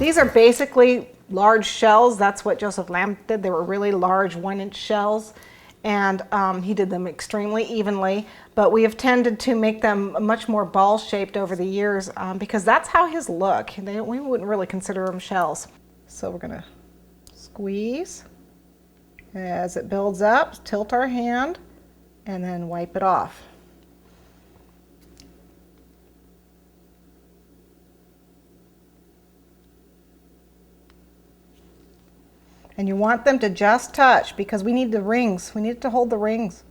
These are basically large shells. That's what Joseph Lamb did. They were really large 1-inch shells, and he did them extremely evenly, but we have tended to make them much more ball shaped over the years because that's how his look. We wouldn't really consider them shells. So we're gonna squeeze as it builds up, tilt our hand, and then wipe it off. And you want them to just touch because we need the rings. We need it to hold the rings.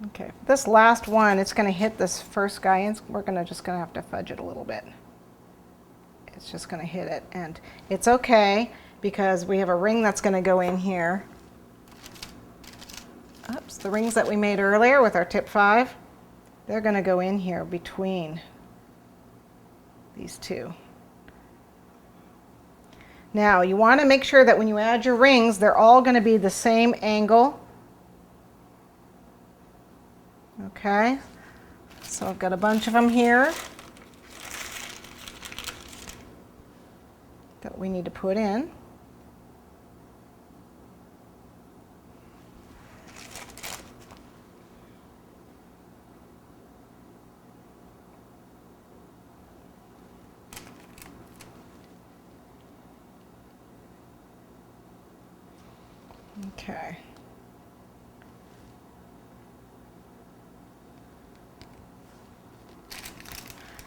Okay, this last one, it's going to hit this first guy, and we're just going to have to fudge it a little bit. It's just going to hit it, and it's okay because we have a ring that's going to go in here. Oops, the rings that we made earlier with our tip 5, they're going to go in here between these two. Now, you want to make sure that when you add your rings, they're all going to be the same angle. Okay, so I've got a bunch of them here that we need to put in. Okay.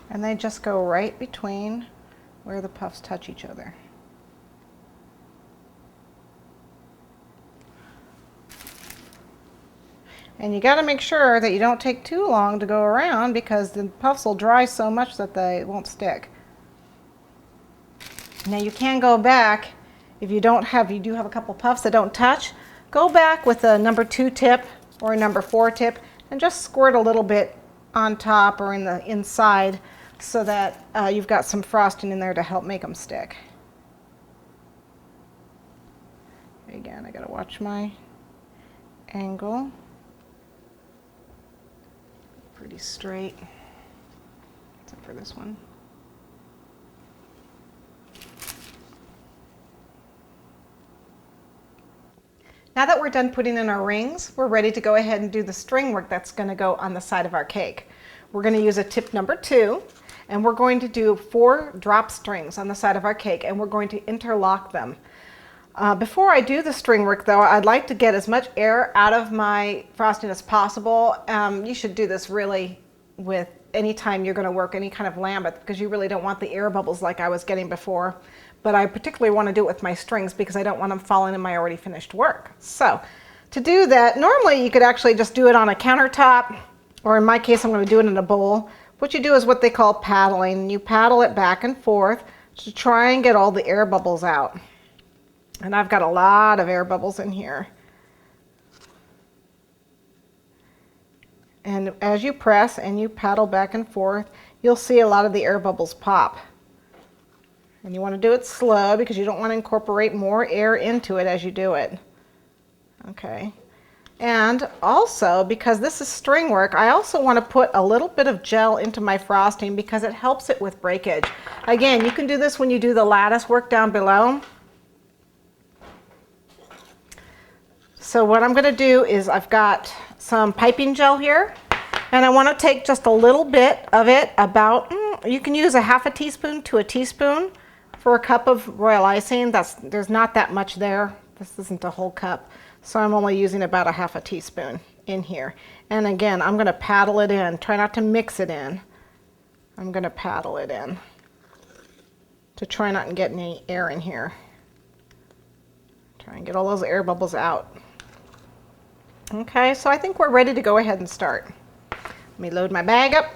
And they just go right between where the puffs touch each other. And you got to make sure that you don't take too long to go around because the puffs will dry so much that they won't stick. Now you can go back if you do have a couple puffs that don't touch, go back with a number 2 tip or a number 4 tip and just squirt a little bit on top or in the inside so that you've got some frosting in there to help make them stick. Again, I gotta watch my angle. Pretty straight, except for this one. Now that we're done putting in our rings, we're ready to go ahead and do the string work that's going to go on the side of our cake. We're going to use a tip number 2, and we're going to do 4 drop strings on the side of our cake, and we're going to interlock them. Before I do the string work though, I'd like to get as much air out of my frosting as possible. You should do this really with any time you're going to work any kind of Lambeth because you really don't want the air bubbles like I was getting before. But I particularly want to do it with my strings because I don't want them falling in my already finished work. So to do that, normally you could actually just do it on a countertop, or in my case I'm going to do it in a bowl. What you do is what they call paddling. You paddle it back and forth to try and get all the air bubbles out. And I've got a lot of air bubbles in here. And as you press and you paddle back and forth, you'll see a lot of the air bubbles pop. And you want to do it slow because you don't want to incorporate more air into it as you do it. Okay. And also, because this is string work, I also want to put a little bit of gel into my frosting because it helps it with breakage. Again, you can do this when you do the lattice work down below. So what I'm going to do is I've got some piping gel here, and I want to take just a little bit of it, about, you can use a half a teaspoon to a teaspoon for a cup of royal icing. There's not that much there. This isn't a whole cup. So I'm only using about a half a teaspoon in here. And again, I'm going to paddle it in. Try not to mix it in. I'm going to paddle it in to try not to get any air in here. Try and get all those air bubbles out. Okay, so I think we're ready to go ahead and start. Let me load my bag up.